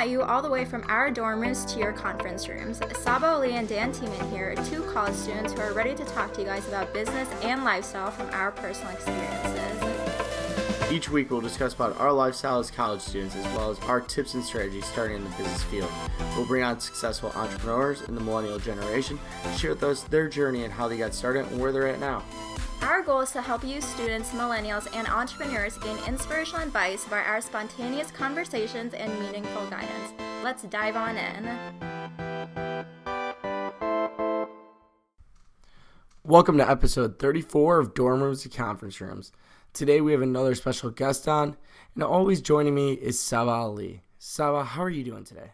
at you all the way from our dorm rooms to your conference rooms. Saba Ali and Dan Tiemann here are two college students who are ready to talk to you guys about business and lifestyle from our personal experiences. Each week we'll discuss about our lifestyle as college students as well as our tips and strategies starting in the business field. We'll bring on successful entrepreneurs in the millennial generation to share with us their journey and how they got started and where they're at now. Our goal is to help you students, millennials, and entrepreneurs gain inspirational advice via our spontaneous conversations and meaningful guidance. Let's dive on in. Welcome to episode 34 of Dorm Rooms and Conference Rooms. Today we have another special guest on, and always joining me is Saba Ali. Saba, how are you doing today?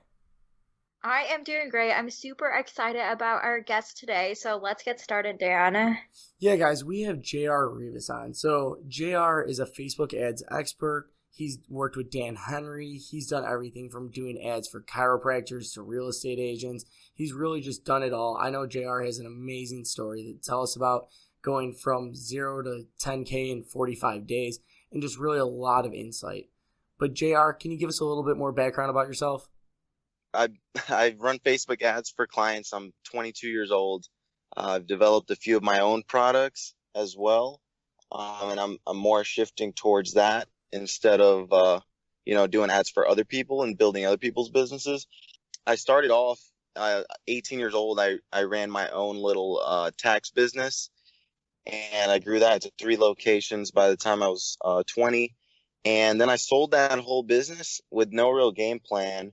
I am doing great. I'm super excited about our guest today, so let's get started, Dan. Yeah, guys, we have JR Rivas on. So JR is a Facebook ads expert. He's worked with Dan Henry. He's done everything from doing ads for chiropractors to real estate agents. He's really just done it all. I know JR has an amazing story to tell us about going from 0 to 10K in 45 days and just really a lot of insight. But JR, can you give us a little bit more background about yourself? I run Facebook ads for clients. I'm 22 years old. I've developed a few of my own products as well, and I'm more shifting towards that instead of doing ads for other people and building other people's businesses. I started off 18 years old. I ran my own little tax business, and I grew that to 3 locations by the time I was 20. And then I sold that whole business with no real game plan,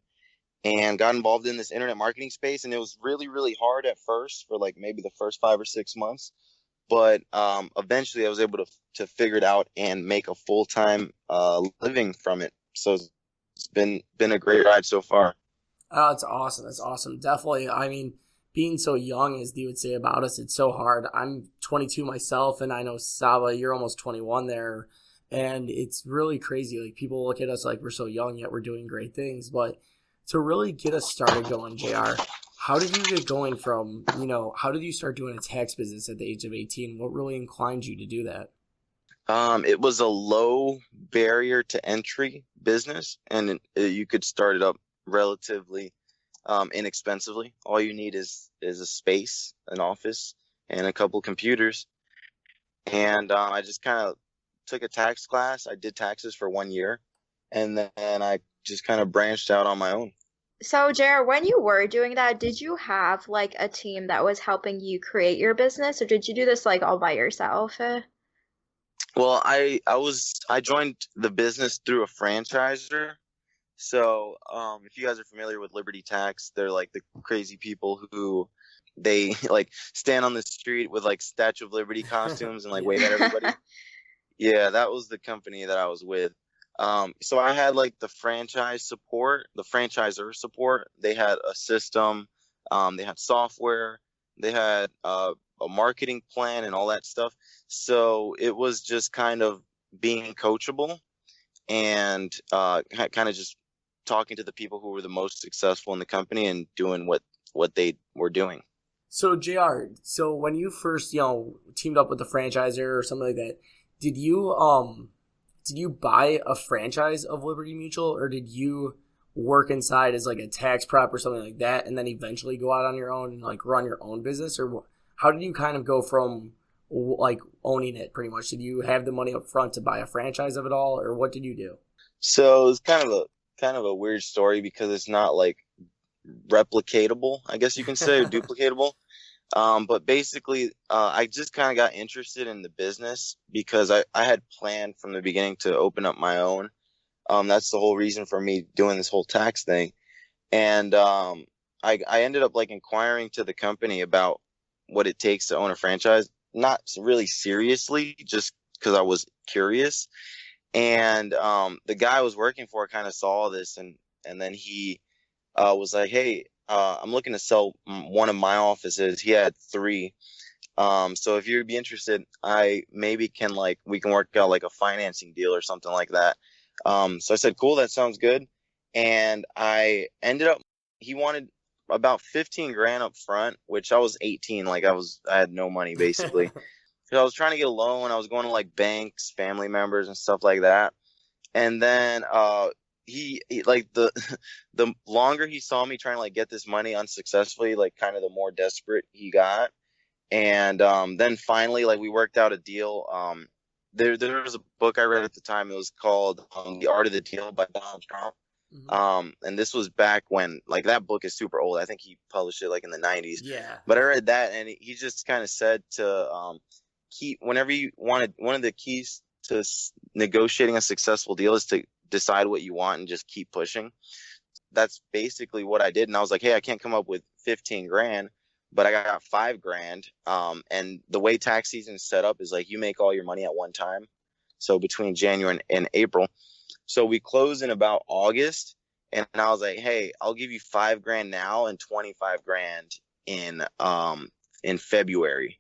and got involved in this internet marketing space. And it was really, really hard at first for like maybe the first 5 or 6 months. But eventually I was able to figure it out and make a full-time living from it. So it's been a great ride so far. Oh, it's awesome. That's awesome. Definitely. I mean, being so young, as they would say about us, it's so hard. I'm 22 myself, and I know, Saba, you're almost 21 there. And it's really crazy. Like, people look at us like we're so young, yet we're doing great things. But to really get us started going, JR, how did you get going from, how did you start doing a tax business at the age of 18? What really inclined you to do that? It was a low barrier to entry business, and you could start it up relatively inexpensively. All you need is a space, an office, and a couple computers. And I just kind of took a tax class. I did taxes for 1 year, and then I just kind of branched out on my own. So, Jared, when you were doing that, did you have like a team that was helping you create your business, or did you do this like all by yourself? Well, I joined the business through a franchisor. So, if you guys are familiar with Liberty Tax, they're like the crazy people who they like stand on the street with like Statue of Liberty costumes and like wave at everybody. Yeah, that was the company that I was with. So I had like the franchisor support. They had a system, they had software, they had a marketing plan and all that stuff. So it was just kind of being coachable and kind of just talking to the people who were the most successful in the company and doing what they were doing. So JR, when you first, teamed up with the franchisor or something like that, did you buy a franchise of Liberty Mutual, or did you work inside as like a tax prep or something like that, and then eventually go out on your own and like run your own business? Or how did you kind of go from like owning it pretty much? Did you have the money up front to buy a franchise of it all, or what did you do? So it's kind of a weird story because it's not like replicatable, I guess you can say, or duplicatable. But basically, I just kind of got interested in the business because I had planned from the beginning to open up my own. That's the whole reason for me doing this whole tax thing. And I ended up like inquiring to the company about what it takes to own a franchise, not really seriously, just because I was curious. And the guy I was working for kind of saw this, and then he was like, hey, I'm looking to sell one of my offices. He had 3. So if you'd be interested, I maybe we can work out like a financing deal or something like that. So I said, cool, that sounds good. And I ended up, he wanted about 15 grand up front, which I was 18. Like I had no money basically. So I was trying to get a loan. I was going to like banks, family members and stuff like that. And then, he like the the longer he saw me trying to like get this money unsuccessfully, like kind of the more desperate he got. And then finally, like we worked out a deal. There was a book I read at the time. It was called The Art of the Deal by Donald Trump. And this was back when, like, that book is super old. I think he published it like in the 90s. Yeah. But I read that, and he just kind of said to keep, whenever you wanted, one of the keys to negotiating a successful deal is to decide what you want and just keep pushing. That's basically what I did. And I was like, hey, I can't come up with 15 grand, but I got 5 grand. And the way tax season is set up is like you make all your money at one time. So between January and April. So we close in about August. And I was like, hey, I'll give you 5 grand now and 25 grand in February.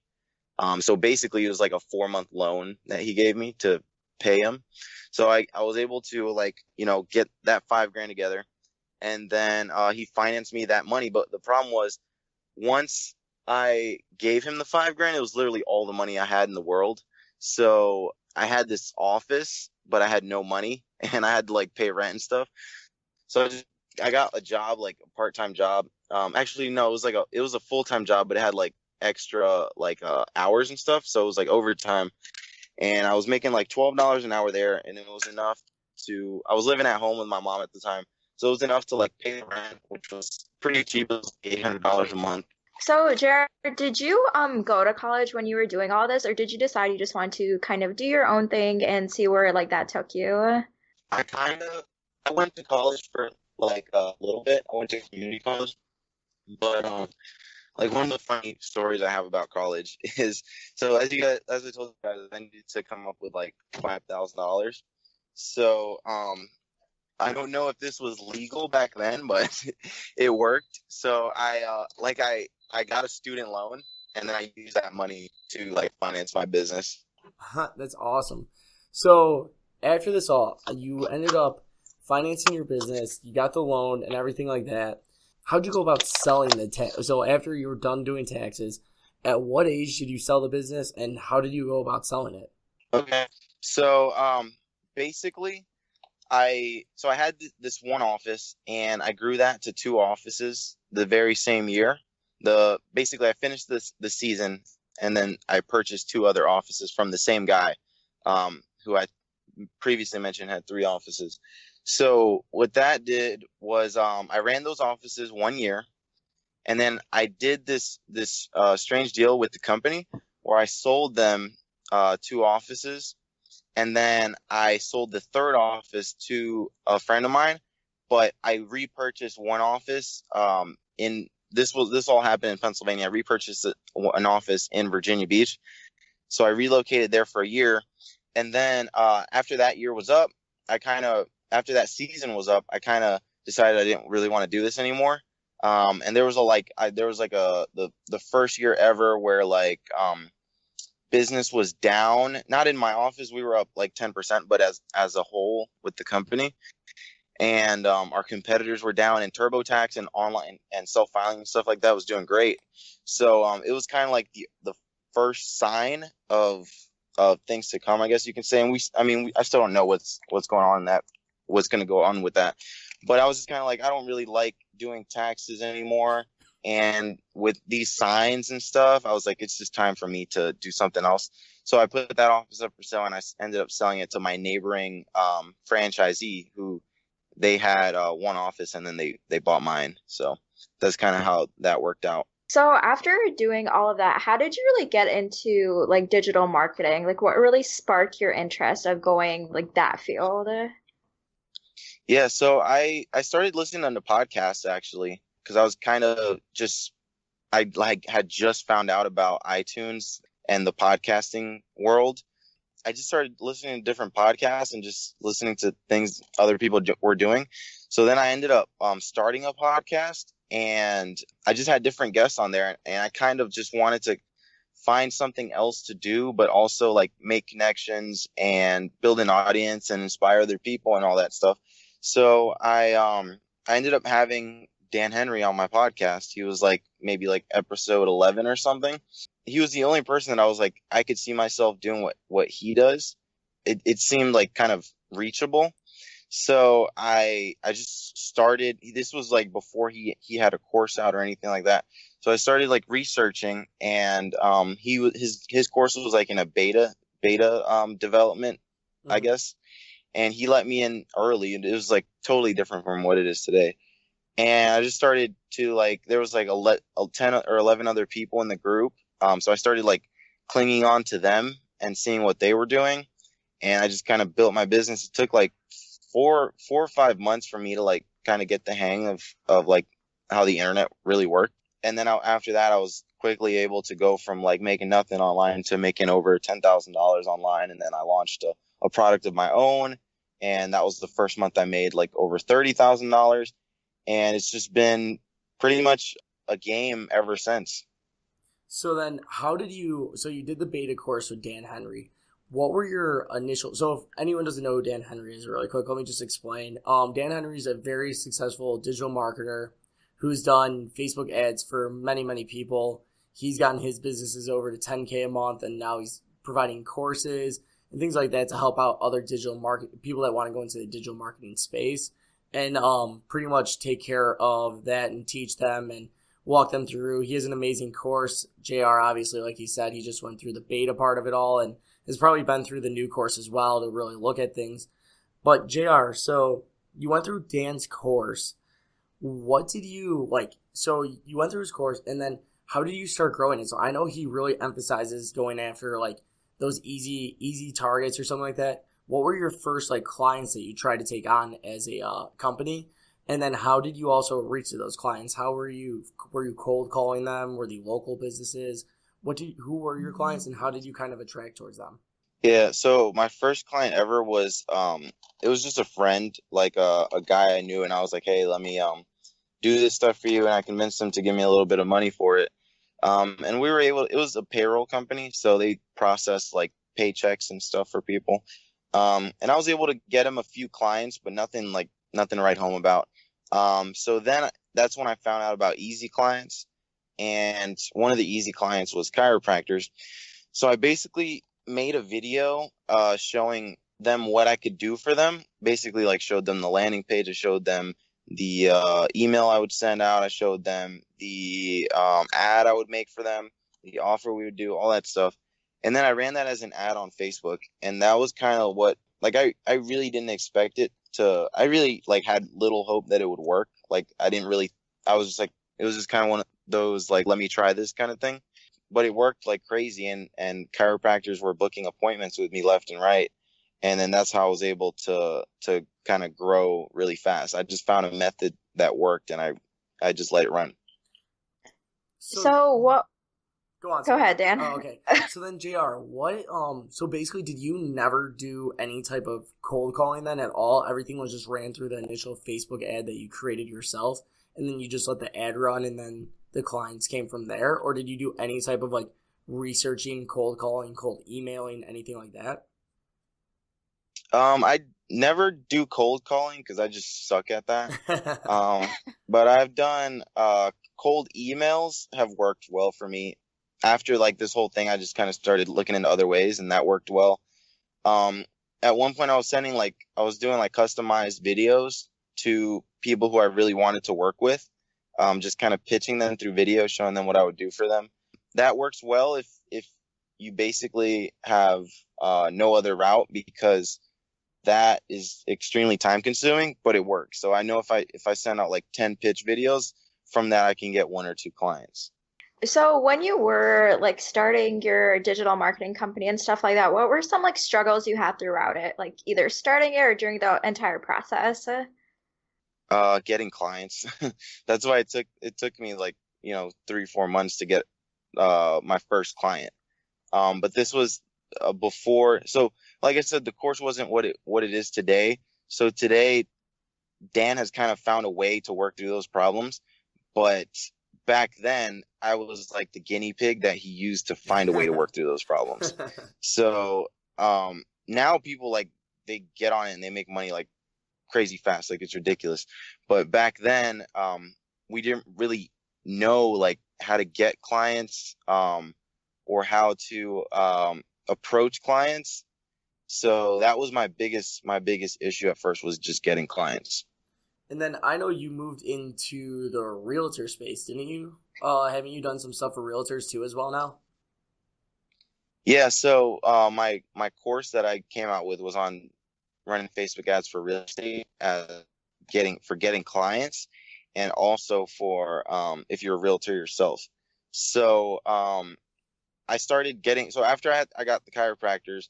So basically it was like a 4-month loan that he gave me to pay him. So I was able to, like, get that 5 grand together. And then he financed me that money. But the problem was, once I gave him the 5 grand, it was literally all the money I had in the world. So I had this office, but I had no money, and I had to like pay rent and stuff. So I got a job, like a part-time job. Actually, no, it was a full-time job, but it had like extra like hours and stuff. So it was like overtime, and I was making like $12 an hour there, and it was enough to. I was living at home with my mom at the time. So it was enough to like pay the rent, which was pretty cheap. It was $800 a month. So, Jared, did you go to college when you were doing all this, or did you decide you just want to kind of do your own thing and see where like that took you? I went to college for like a little bit. I went to community college, but like one of the funny stories I have about college is, so as I told you guys, I needed to come up with like $5,000. So I don't know if this was legal back then, but it worked. So I got a student loan, and then I used that money to like finance my business. That's awesome. So after this all, you ended up financing your business, you got the loan and everything like that. How'd you go about selling so after you were done doing taxes, at what age did you sell the business, and how did you go about selling it? Okay. So basically I had this one office, and I grew that to 2 offices the very same year. Basically I finished the season, and then I purchased 2 other offices from the same guy, who I previously mentioned had 3 offices. So what that did was I ran those offices 1 year, and then I did this strange deal with the company where I sold them 2 offices, and then I sold the 3rd office to a friend of mine, but I repurchased 1 office this all happened in Pennsylvania. I repurchased an office in Virginia Beach. So I relocated there for a year. And then after that year was up, after that season was up, I kind of decided I didn't really want to do this anymore. And there was the first year ever where like business was down. Not in my office, we were up like 10%, but as a whole with the company. And our competitors were down, and TurboTax and online and self-filing and stuff like that was doing great. So it was kind of like the first sign of things to come, I guess you can say. And I still don't know what's going on what's going to go on with that. But I was just kind of like, I don't really like doing taxes anymore. And with these signs and stuff, I was like, it's just time for me to do something else. So I put that office up for sale, and I ended up selling it to my neighboring franchisee, who they had 1 office, and then they bought mine. So that's kind of how that worked out. So after doing all of that, how did you really get into like digital marketing? Like what really sparked your interest of going like that field? Yeah, so I started listening to podcasts actually, because I was kind of I had just found out about iTunes and the podcasting world. I just started listening to different podcasts and just listening to things other people were doing. So then I ended up starting a podcast, and I just had different guests on there, and I kind of just wanted to find something else to do, but also like make connections and build an audience and inspire other people and all that stuff. So I ended up having Dan Henry on my podcast. He was like maybe like episode 11 or something. He was the only person that I was like, I could see myself doing what he does. It seemed like kind of reachable. So I just started. This was like before he had a course out or anything like that. So I started like researching, and he was his course was like in a beta development, I Hmm. guess, and he let me in early, and it was like totally different from what it is today. And I just started to like there was like 10 or 11 other people in the group. So I started like clinging on to them and seeing what they were doing, and I just kind of built my business. It took like 4 or 5 months for me to like kind of get the hang of like how the internet really worked. And then after that, I was quickly able to go from like making nothing online to making over $10,000 online. And then I launched a product of my own, and that was the first month I made like over $30,000. And it's just been pretty much a game ever since. So then, how did you? So you did the beta course with Dan Henry. What were your initial? So if anyone doesn't know who Dan Henry is, really quick, let me just explain. Dan Henry is a very successful digital marketer who's done Facebook ads for many, many people. He's gotten his businesses over to 10K a month, and now he's providing courses and things like that to help out other digital market people that want to go into the digital marketing space, and pretty much take care of that and teach them and walk them through. He has an amazing course. JR, obviously, like he said, he just went through the beta part of it all and has probably been through the new course as well to really look at things. But JR, so you went through Dan's course. What did you like? So you went through his course, and then how did you start growing it? So I know he really emphasizes going after like those easy targets or something like that. What were your first like clients that you tried to take on as a company? And then how did you also reach to those clients? How were you cold calling them? Were they local businesses? Who were your clients, and how did you kind of attract towards them? Yeah, so my first client ever was it was just a friend, like a guy I knew, and I was like, "Hey, let me do this stuff for you," and I convinced him to give me a little bit of money for it. And we were able, it was a payroll company, so they processed like paychecks and stuff for people. And I was able to get him a few clients, but nothing to write home about. So then that's when I found out about easy clients, and one of the easy clients was chiropractors. So I basically made a video showing them what I could do for them. Basically, like showed them the landing page. I showed them the email I would send out. I showed them the ad I would make for them, the offer we would do, all that stuff. And then I ran that as an ad on Facebook, and that was kind of what like I really didn't expect it to. I really like had little hope that it would work. Like I didn't really. I was just like it was just kind of one of those like let me try this kind of thing, but it worked like crazy, and chiropractors were booking appointments with me left and right, and then that's how I was able to kind of grow really fast. I just found a method that worked, and I just let it run. So So what? go on, Go sorry. ahead, Dan. Oh, okay. So then, JR, what? So basically, did you never do any type of cold calling then at all? Everything was just ran through the initial Facebook ad that you created yourself, and then you just let the ad run, and then the clients came from there? Or did you do any type of like researching, cold calling, cold emailing, anything like that? I never do cold calling because I just suck at that. Um, but I've done cold emails have worked well for me. After like this whole thing, I just kind of started looking into other ways, and that worked well. Um, at one point, I was doing like customized videos to people who I really wanted to work with. Just kind of pitching them through video, showing them what I would do for them. That works well if you basically have no other route, because that is extremely time consuming, but it works. So I know if I send out like 10 pitch videos, from that I can get one or two clients. So when you were like starting your digital marketing company and stuff like that, what were some like struggles you had throughout it? Like either starting it or during the entire process? Getting clients. That's why it took me like 3 4 months to get my first client. But this was before. So like I said, the course wasn't what it is today. So today Dan has kind of found a way to work through those problems. But back then, I was like the guinea pig that he used to find a way to work through those problems. So now people like they get on it and they make money like crazy fast, like it's ridiculous. But back then, we didn't really know like how to get clients, or how to approach clients. So that was my biggest issue at first, was just getting clients. And then I know you moved into the realtor space, didn't you? Haven't you done some stuff for realtors too as well now? Yeah, so my course that I came out with was on running Facebook ads for real estate, getting clients, and also for if you're a realtor yourself. So I started getting, so after I got the chiropractors,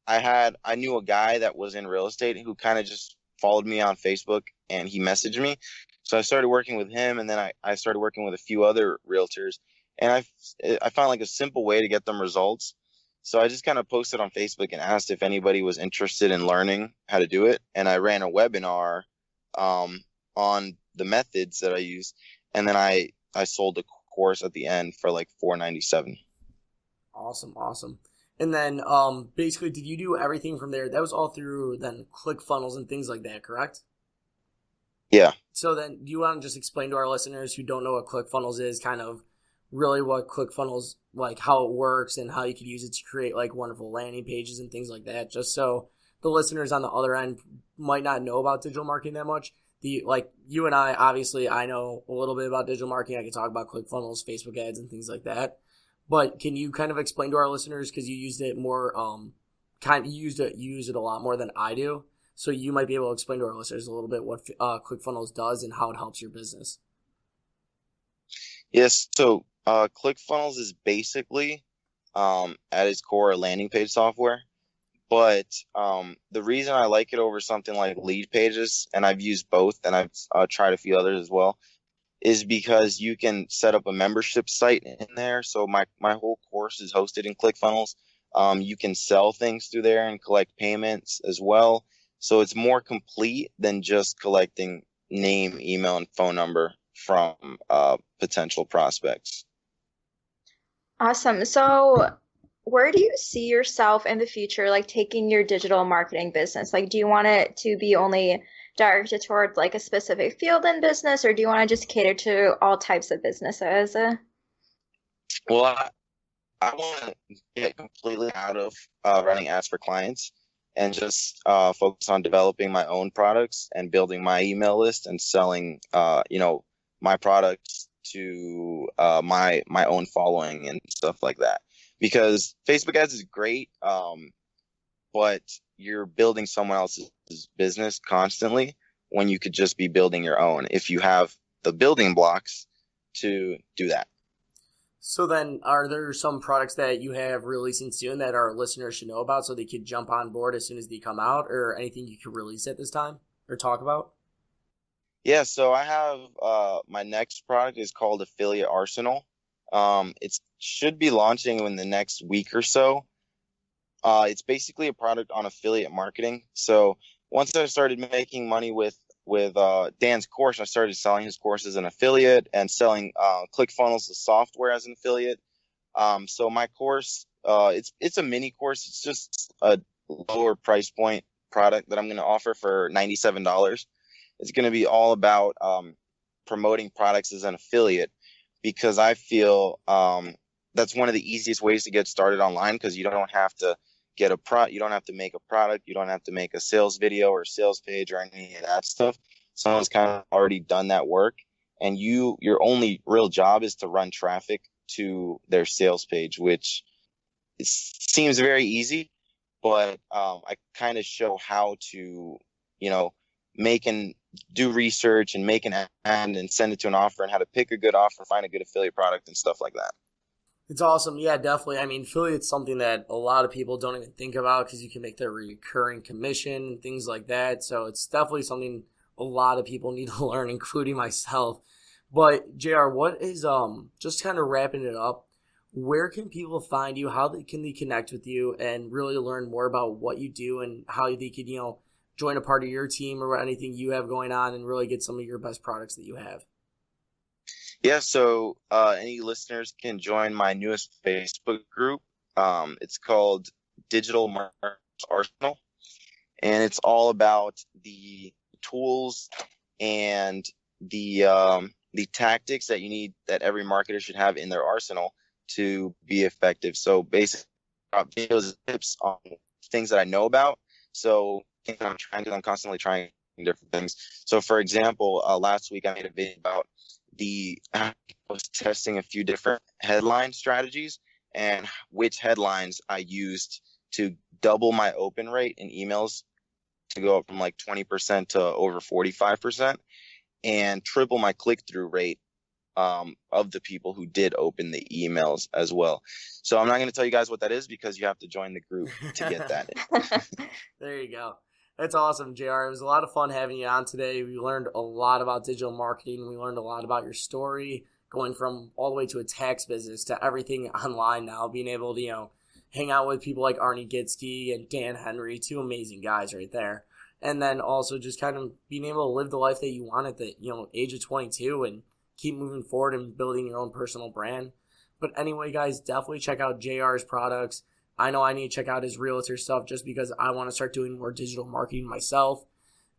I knew a guy that was in real estate who kind of just followed me on Facebook, and he messaged me. So I started working with him, and then I started working with a few other realtors, and I found like a simple way to get them results. So I just kind of posted on Facebook and asked if anybody was interested in learning how to do it. And I ran a webinar um, on the methods that I use. And then I sold the course at the end for like $497. Awesome, awesome. And then basically, did you do everything from there? That was all through then ClickFunnels and things like that, correct? Yeah. So then, do you want to just explain to our listeners who don't know what ClickFunnels is, kind of really what ClickFunnels, like how it works and how you could use it to create like wonderful landing pages and things like that, just so the listeners on the other end might not know about digital marketing that much. Like you and I, obviously, I know a little bit about digital marketing. I can talk about ClickFunnels, Facebook ads, and things like that. But can you kind of explain to our listeners, because you used it more, you use it a lot more than I do. So you might be able to explain to our listeners a little bit what ClickFunnels does and how it helps your business. Yes. So ClickFunnels is basically at its core a landing page software. But the reason I like it over something like Lead Pages, and I've used both, and I've tried a few others as well, is because you can set up a membership site in there. So my whole course is hosted in ClickFunnels. You can sell things through there and collect payments as well. So it's more complete than just collecting name, email, and phone number from potential prospects. Awesome. So, where do you see yourself in the future, like taking your digital marketing business? Like, do you want it to be only directed towards like a specific field in business, or do you want to just cater to all types of businesses? Well, I want to get completely out of running ads for clients and just focus on developing my own products and building my email list and selling, my products to my own following and stuff like that. Because Facebook ads is great, but you're building someone else's business constantly when you could just be building your own if you have the building blocks to do that. So then, are there some products that you have releasing soon that our listeners should know about so they could jump on board as soon as they come out, or anything you could release at this time or talk about? Yeah, so I have my next product is called Affiliate Arsenal. It should be launching in the next week or so. It's basically a product on affiliate marketing. So once I started making money with Dan's course, I started selling his course as an affiliate and selling ClickFunnels, the software, as an affiliate. So my course, it's a mini course. It's just a lower price point product that I'm going to offer for $97. It's going to be all about promoting products as an affiliate, because I feel that's one of the easiest ways to get started online, because you don't have to you don't have to make a product, you don't have to make a sales video or sales page or any of that stuff. Someone's kind of already done that work, and your only real job is to run traffic to their sales page, which seems very easy, but I kind of show how to, make and do research and make an ad and send it to an offer, and how to pick a good offer, find a good affiliate product and stuff like that. It's awesome. Yeah, definitely. I mean, affiliate's something that a lot of people don't even think about because you can make their recurring commission and things like that. So it's definitely something a lot of people need to learn, including myself. But JR, what is just kind of wrapping it up, where can people find you? How can they connect with you and really learn more about what you do and how they could, join a part of your team or anything you have going on and really get some of your best products that you have? Yeah, so any listeners can join my newest Facebook group. It's called Digital Marketing Arsenal, and it's all about the tools and the tactics that you need, that every marketer should have in their arsenal to be effective. So basically, videos and tips on things that I know about. So I'm constantly trying different things. So for example, last week I made a video about I was testing a few different headline strategies and which headlines I used to double my open rate in emails to go up from like 20% to over 45% and triple my click-through rate of the people who did open the emails as well. So I'm not going to tell you guys what that is because you have to join the group to get that. There you go. That's awesome, JR. It was a lot of fun having you on today. We learned a lot about digital marketing. We learned a lot about your story, going from all the way to a tax business to everything online now, being able to, hang out with people like Arnie Gitsky and Dan Henry, two amazing guys right there. And then also just kind of being able to live the life that you want at the, age of 22 and keep moving forward and building your own personal brand. But anyway, guys, definitely check out JR's products. I know I need to check out his realtor stuff just because I want to start doing more digital marketing myself.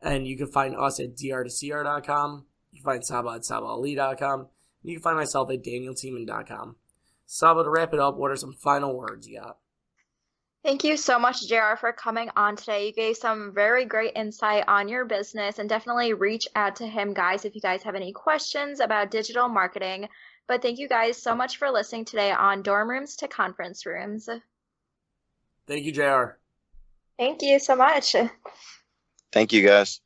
And you can find us at dr2cr.com. You can find Saba at sabaali.com. And you can find myself at danieltieman.com. Saba, to wrap it up, what are some final words you got? Thank you so much, JR, for coming on today. You gave some very great insight on your business, and definitely reach out to him, guys, if you guys have any questions about digital marketing. But thank you guys so much for listening today on Dorm Rooms to Conference Rooms. Thank you, JR. Thank you so much. Thank you, guys.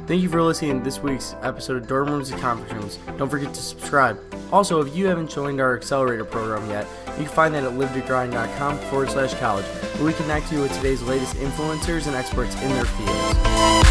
Thank you for listening to this week's episode of Dorm Rooms and Conference Rooms. Don't forget to subscribe. Also, if you haven't joined our accelerator program yet, you can find that at livetogrind.com/college, where we connect you with today's latest influencers and experts in their fields.